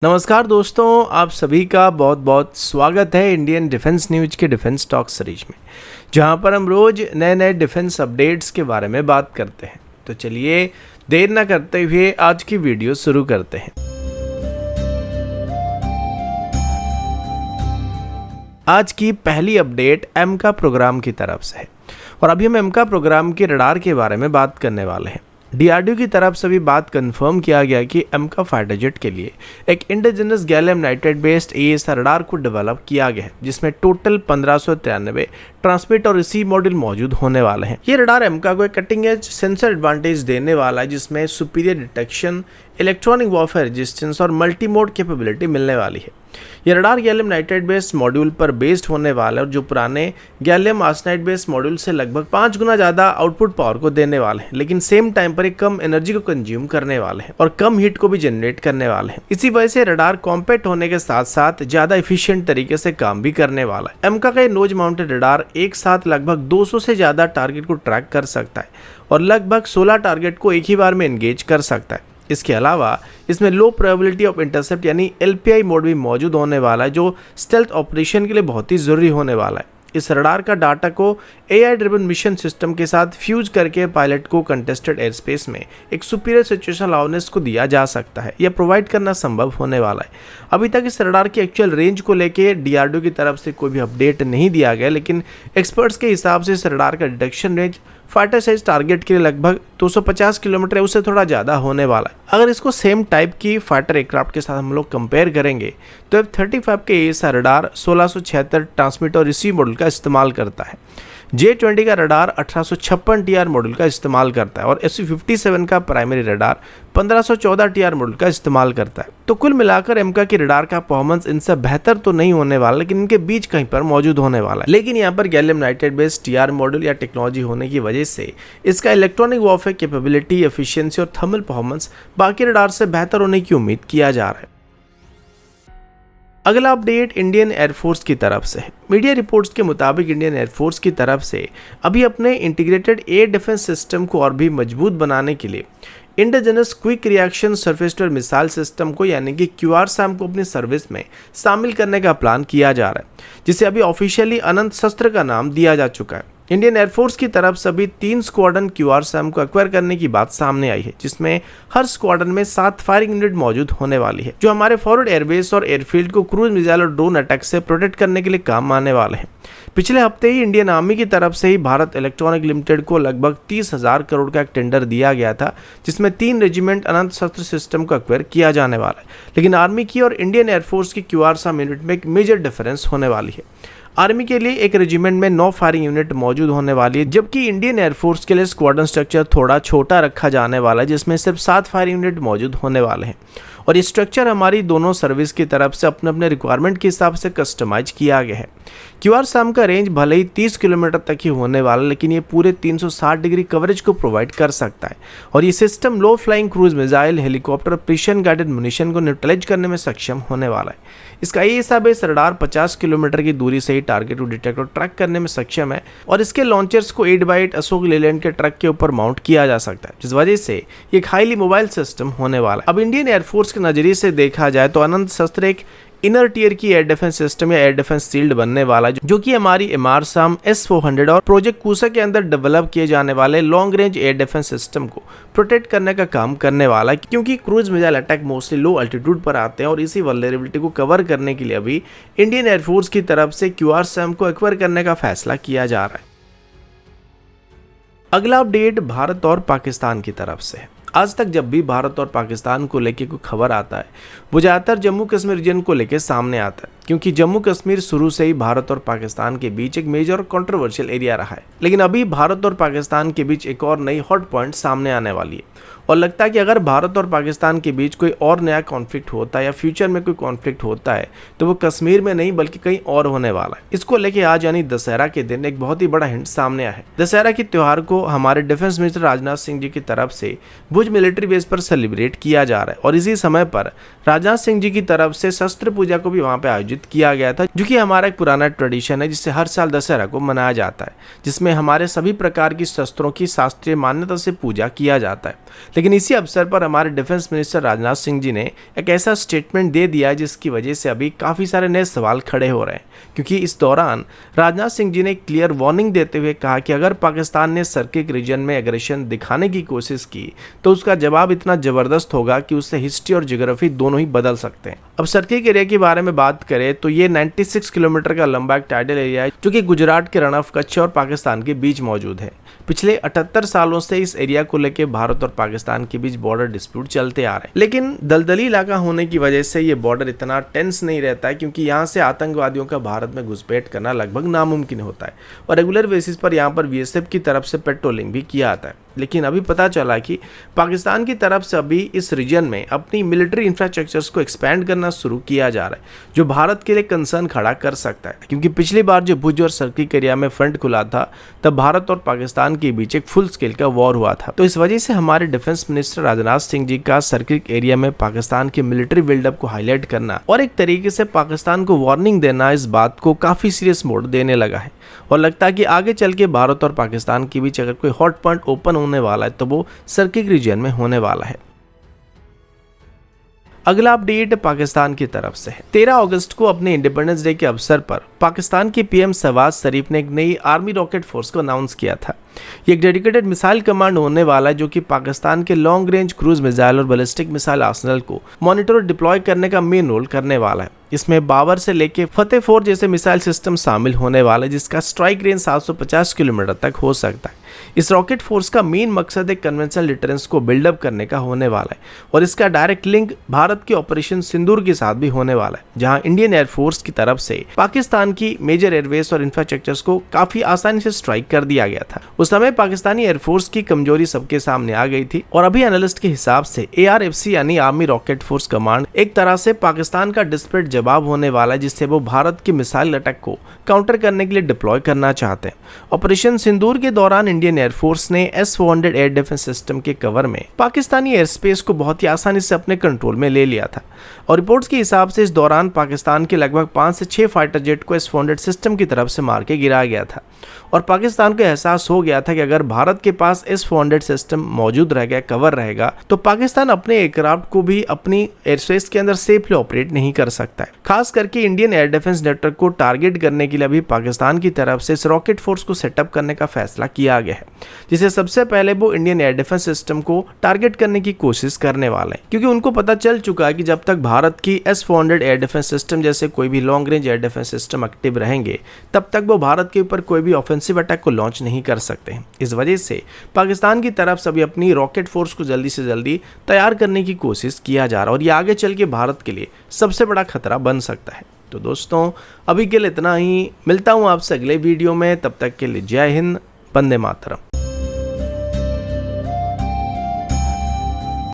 नमस्कार दोस्तों, आप सभी का बहुत बहुत स्वागत है इंडियन डिफेंस न्यूज के डिफेंस टॉक सीरीज में, जहां पर हम रोज नए नए डिफेंस अपडेट्स के बारे में बात करते हैं। तो चलिए देर ना करते हुए आज की वीडियो शुरू करते हैं। आज की पहली अपडेट एमका प्रोग्राम की तरफ से है और अभी हम एमका प्रोग्राम के रडार के बारे में बात करने वाले हैं। डीआरडीओ की तरफ से भी बात कंफर्म किया गया कि एमका फाइटर जेट के लिए एक indigenous gallium nitride based ASR radar को डेवलप किया गया है, जिसमें टोटल 1593 ट्रांसमिट और रिसीव मॉड्यूल मौजूद होने वाले हैं। ये रडार एमका को एक कटिंग एज सेंसर एडवांटेज देने वाला है, जिसमें superior detection, electronic warfare resistance और मल्टी मोड कैपेबिलिटी मिलने वाली है। यह radar gallium nitride based module पर बेस्ड होने वाला है और जो पुराने गैलियम आर्सेनाइड बेस्ड मॉड्यूल से लगभग 5 गुना ज़्यादा आउटपुट पावर को देने वाले हैं, लेकिन सेम टाइम पर एक कम एनर्जी को कंज्यूम करने वाले हैं और कम हीट को भी जनरेट करने वाले हैं। इसी वजह से रडार कॉम्पैक्ट होने के साथ साथ ज़्यादा एफिशिएंट तरीके से काम भी करने वाला है। एमका का नोज माउंटेड रडार एक साथ लगभग 200 से ज़्यादा टारगेट को ट्रैक कर सकता है और लगभग 16 टारगेट को एक ही बार में एंगेज कर सकता है। इसके अलावा इसमें लो प्रोबेबिलिटी ऑफ इंटरसेप्ट यानी एलपीआई मोड भी मौजूद होने वाला है, जो स्टेल्थ ऑपरेशन के लिए बहुत ही ज़रूरी होने वाला है। इस रडार का डाटा को एआई ड्रिवन मिशन सिस्टम के साथ फ्यूज करके पायलट को कंटेस्टेड एयर स्पेस में एक सुपीरियर सिचुएशन अलाउनेस को दिया जा सकता है। यह प्रोवाइड करना संभव होने वाला है। अभी तक इस रडार की एक्चुअल रेंज को लेके डीआरडीओ की तरफ से कोई भी अपडेट नहीं दिया गया, लेकिन एक्सपर्ट्स के हिसाब से इस रडार का detection range fighter size target के लिए लगभग 250 किलोमीटर है, उससे थोड़ा ज़्यादा होने वाला है। अगर इसको सेम टाइप की फाइटर एयरक्राफ्ट के साथ हम लोग कंपेयर करेंगे तो F-35 के एएसआर रडार 1676 ट्रांसमिट और रिसीव मॉड्यूल का इस्तेमाल करता है। J-20 का रडार 1856 TR मॉड्यूल का इस्तेमाल करता है और Su-57 का प्राइमरी रडार 1514 TR मॉड्यूल का इस्तेमाल करता है। तो कुल मिलाकर एमका की रडार का परफॉर्मेंस इनसे बेहतर तो नहीं होने वाला, लेकिन इनके बीच कहीं पर मौजूद होने वाला है। लेकिन यहाँ पर gallium nitride based TR module या टेक्नोलॉजी होने की वजह से इसका इलेक्ट्रॉनिक वॉरफेयर कैपेबिलिटी, एफिशिएंसी और थर्मल परफॉर्मेंस बाकी रडार से बेहतर होने की उम्मीद किया जा रहा है। अगला अपडेट इंडियन एयरफोर्स की तरफ से है। मीडिया रिपोर्ट्स के मुताबिक इंडियन एयरफोर्स की तरफ से अभी अपने इंटीग्रेटेड एयर डिफेंस सिस्टम को और भी मजबूत बनाने के लिए indigenous quick reaction surface to air missile system को यानी कि QRSAM को अपनी सर्विस में शामिल करने का प्लान किया जा रहा है, जिसे अभी ऑफिशियली अनंत शस्त्र का नाम दिया जा चुका है। इंडियन एयरफोर्स की तरफ से अभी 3 स्क्वाड्रन QRSAM को एक्वायर करने की बात सामने आई है, जिसमें हर स्क्वाड्रन में 7 फायरिंग यूनिट मौजूद होने वाली है, जो हमारे फॉरवर्ड एयरबेस और एयरफील्ड को क्रूज मिसाइल और ड्रोन अटैक से प्रोटेक्ट करने के लिए काम आने वाले हैं। पिछले हफ्ते ही इंडियन आर्मी की तरफ से ही भारत इलेक्ट्रॉनिक लिमिटेड को लगभग 30,000 करोड़ का एक टेंडर दिया गया था, जिसमें 3 रेजिमेंट अनंत शस्त्र सिस्टम को एक्वायर किया जाने वाला है। लेकिन आर्मी की और इंडियन एयरफोर्स की QRSAM यूनिट में एक मेजर डिफरेंस होने वाली है। आर्मी के लिए एक रेजिमेंट में 9 फायरिंग यूनिट मौजूद होने वाली है, जबकि इंडियन एयरफोर्स के लिए स्क्वाड्रन स्ट्रक्चर थोड़ा छोटा रखा जाने वाला है, जिसमें सिर्फ 7 फायरिंग यूनिट मौजूद होने वाले हैं। और ये स्ट्रक्चर हमारी दोनों सर्विस की तरफ से अपने अपने रिक्वायरमेंट के हिसाब से कस्टमाइज किया गया है। QRSAM का रेंज भले ही 30 किलोमीटर तक ही होने वाला, लेकिन ये पूरे 360 डिग्री कवरेज को प्रोवाइड कर सकता है और ये system low flying cruise missile, helicopter, precision guided munition को न्यूट्रलाइज करने में सक्षम होने वाला है। इसका एएसआर बेस्ड रडार 50 किलोमीटर की दूरी से ही टारगेट को डिटेक्ट और ट्रैक करने में सक्षम है और इसके लॉन्चर्स को 8x8 अशोक लेलैंड के ट्रक के ऊपर माउंट किया जा सकता है, जिस वजह से ये एक हाईली मोबाइल सिस्टम होने वाला है। अब इंडियन एयरफोर्स के नजरिए से देखा जाए तो अनंत शस्त्र एक इनर टियर की एयर डिफेंस सिस्टम या एयर डिफेंस शील्ड बनने वाला, जो कि हमारी MRSAM S-400 और प्रोजेक्ट कुशा के अंदर डेवलप किए जाने वाले long range air defence system को प्रोटेक्ट करने का काम करने वाला है, क्योंकि क्रूज मिसाइल अटैक मोस्टली लो अल्टीट्यूड पर आते हैं और इसी वल्नरेबिलिटी को कवर करने के लिए अभी इंडियन एयरफोर्स की तरफ से QRSAM को एक्वायर करने का फैसला किया जा रहा है। अगला अपडेट भारत और पाकिस्तान की तरफ से है। आज तक जब भी भारत और पाकिस्तान को लेके कोई खबर आता है, वो ज़्यादातर जम्मू कश्मीर रीजन को लेके सामने आता है, क्योंकि जम्मू कश्मीर शुरू से ही भारत और पाकिस्तान के बीच एक मेजर कंट्रोवर्शियल एरिया रहा है। लेकिन अभी भारत और पाकिस्तान के बीच एक और नई हॉट पॉइंट सामने आने वाली है और लगता है कि अगर भारत और पाकिस्तान के बीच कोई और नया कॉन्फ्लिक्ट होता है या फ्यूचर में कोई कॉन्फ्लिक्ट होता है तो वो कश्मीर में नहीं बल्कि कहीं और होने वाला है। इसको लेके आज यानी दशहरा के दिन एक बहुत ही बड़ा हिंट सामने आया है। दशहरा के त्यौहार को हमारे डिफेंस मिनिस्टर राजनाथ सिंह जी की तरफ से भुज मिलिट्री बेस पर सेलिब्रेट किया जा रहा है और इसी समय पर राजनाथ सिंह जी की तरफ से शस्त्र पूजा को भी वहाँ पे आयोजित किया गया था, जो कि हमारा एक पुराना ट्रेडिशन है जिससे हर साल दशहरा को मनाया जाता है, जिसमें हमारे सभी प्रकार की शस्त्रों की शास्त्रीय मान्यता से पूजा किया जाता है। लेकिन इसी अवसर पर हमारे डिफेंस मिनिस्टर राजनाथ सिंह जी ने एक ऐसा स्टेटमेंट दे दिया जिसकी वजह से अभी काफ़ी सारे नए सवाल खड़े हो रहे हैं, क्योंकि इस दौरान राजनाथ सिंह जी ने एक क्लियर वार्निंग देते हुए कहा कि अगर पाकिस्तान ने सर्किक रीजन में एग्रेशन दिखाने की कोशिश की तो उसका जवाब इतना ज़बरदस्त होगा कि उससे हिस्ट्री और ज्योग्राफी दोनों ही बदल सकते हैं। अब सर्किक एरिया के बारे में बात करें तो ये 96 किलोमीटर का लंबा एक टाइडल एरिया है जो कि गुजरात के रण ऑफ कच्छ और पाकिस्तान के बीच मौजूद है। पिछले 78 सालों से इस एरिया को लेकर भारत और पाकिस्तान के बीच बॉर्डर डिस्प्यूट चलते आ रहे हैं, लेकिन दलदली इलाका होने की वजह से ये बॉर्डर इतना टेंस नहीं रहता है, क्योंकि यहाँ से आतंकवादियों का भारत में घुसपैठ करना लगभग नामुमकिन होता है और रेगुलर बेसिस पर यहाँ पर बीएसएफ की तरफ से पेट्रोलिंग भी किया जाता है। लेकिन अभी पता चला कि पाकिस्तान की तरफ से अभी इस रीजन में अपनी मिलिट्री इंफ्रास्ट्रक्चर्स को एक्सपैंड करना शुरू किया जा रहा है, जो भारत के लिए कंसर्न खड़ा कर सकता है, क्योंकि पिछली बार जो भुज और सर्किक एरिया में फ्रंट खुला था तब भारत और पाकिस्तान के बीच एक फुल स्केल का वॉर हुआ था। तो इस वजह से हमारे डिफेंस मिनिस्टर राजनाथ सिंह जी का सर्किक एरिया में पाकिस्तान के मिलिट्री बिल्डअप को हाईलाइट करना और एक तरीके से पाकिस्तान को वार्निंग देना इस बात को काफी सीरियस मोड देने लगा है और लगता है कि आगे चल के भारत और पाकिस्तान के बीच अगर कोई हॉट पॉइंट ओपन होने वाला है तो वो सर्किक रीजन में होने वाला है। अगला अपडेट पाकिस्तान की तरफ से है। 13 अगस्त को अपने इंडिपेंडेंस डे के अवसर पर पाकिस्तान के पीएम शहबाज शरीफ ने एक नई आर्मी रॉकेट फोर्स को अनाउंस किया था। ये एक डेडिकेटेड मिसाइल कमांड होने वाला है जो कि पाकिस्तान के लॉन्ग रेंज क्रूज मिसाइल और बैलिस्टिक मिसाइल आर्सेनल को मॉनिटर और डिप्लॉय करने का मेन रोल करने वाला है। इसमें बाबर से लेके फतेह 4 जैसे मिसाइल सिस्टम शामिल होने वाला है, जिसका स्ट्राइक रेंज 750 किलोमीटर तक हो सकता है। इस रॉकेट फोर्स का मेन मकसद एक कन्वेंशनल डिटरेंस को बिल्डअप करने का होने वाला है और इसका डायरेक्ट लिंक भारत के ऑपरेशन सिंदूर के साथ भी होने वाला है, जहां इंडियन एयरफोर्स की तरफ से पाकिस्तान की मेजर एयरवेज और इंफ्रास्ट्रक्चर्स को काफी आसानी से स्ट्राइक कर दिया गया था। उस समय पाकिस्तानी एयरफोर्स की कमजोरी सबके सामने आ गई थी और अभी एनालिस्ट के हिसाब से ARFC यानी आर्मी रॉकेट फोर्स कमांड एक तरह से पाकिस्तान का डिस्परेट जवाब होने वाला है, जिससे वो भारत की मिसाइल अटैक को काउंटर करने के लिए डिप्लॉय करना चाहते हैं। ऑपरेशन सिंदूर के दौरान इंडियन एयरफोर्स ने S-400 एयर डिफेंस सिस्टम के कवर में पाकिस्तानी एयर स्पेस को बहुत ही आसानी से अपने कंट्रोल में ले लिया था और रिपोर्ट्स के हिसाब से इस दौरान पाकिस्तान के लगभग 5 से 6 फाइटर जेट को S-400 सिस्टम की तरफ से मार के गिराया गया था और पाकिस्तान को एहसास हो गया था कि अगर भारत के पास S-400 सिस्टम मौजूद रह गया, कवर रहेगा, तो पाकिस्तान अपने एयरक्राफ्ट को भी अपनी एयर स्पेस के अंदर सेफली ऑपरेट नहीं कर सकता है। खास करके इंडियन एयर डिफेंस नेटवर्क को टारगेट करने के लिए अभी पाकिस्तान की तरफ से इस रॉकेट फोर्स को सेटअप करने का फैसला किया गया है, जिसे सबसे पहले वो इंडियन एयर डिफेंस सिस्टम को टारगेट करने की कोशिश करने वाले हैं, क्योंकि उनको पता चल चुका है कि जब तक भारत की S-400 एयर डिफेंस सिस्टम जैसे कोई भी long range air defence system active रहेंगे, तब तक वो भारत के ऊपर कोई भी ऑफेंसिव अटैक को लॉन्च नहीं कर सकते हैं। इस वजह से पाकिस्तान की तरफ से अभी अपनी रॉकेट फोर्स को जल्दी से जल्दी तैयार करने की कोशिश किया जा रहा है और ये आगे चल के भारत के लिए सबसे बड़ा खतरा बन सकता है। तो दोस्तों, अभी के लिए इतना ही। मिलता हूँ आपसे अगले वीडियो में, तब तक के लिए जय हिंद, वंदे मातरम।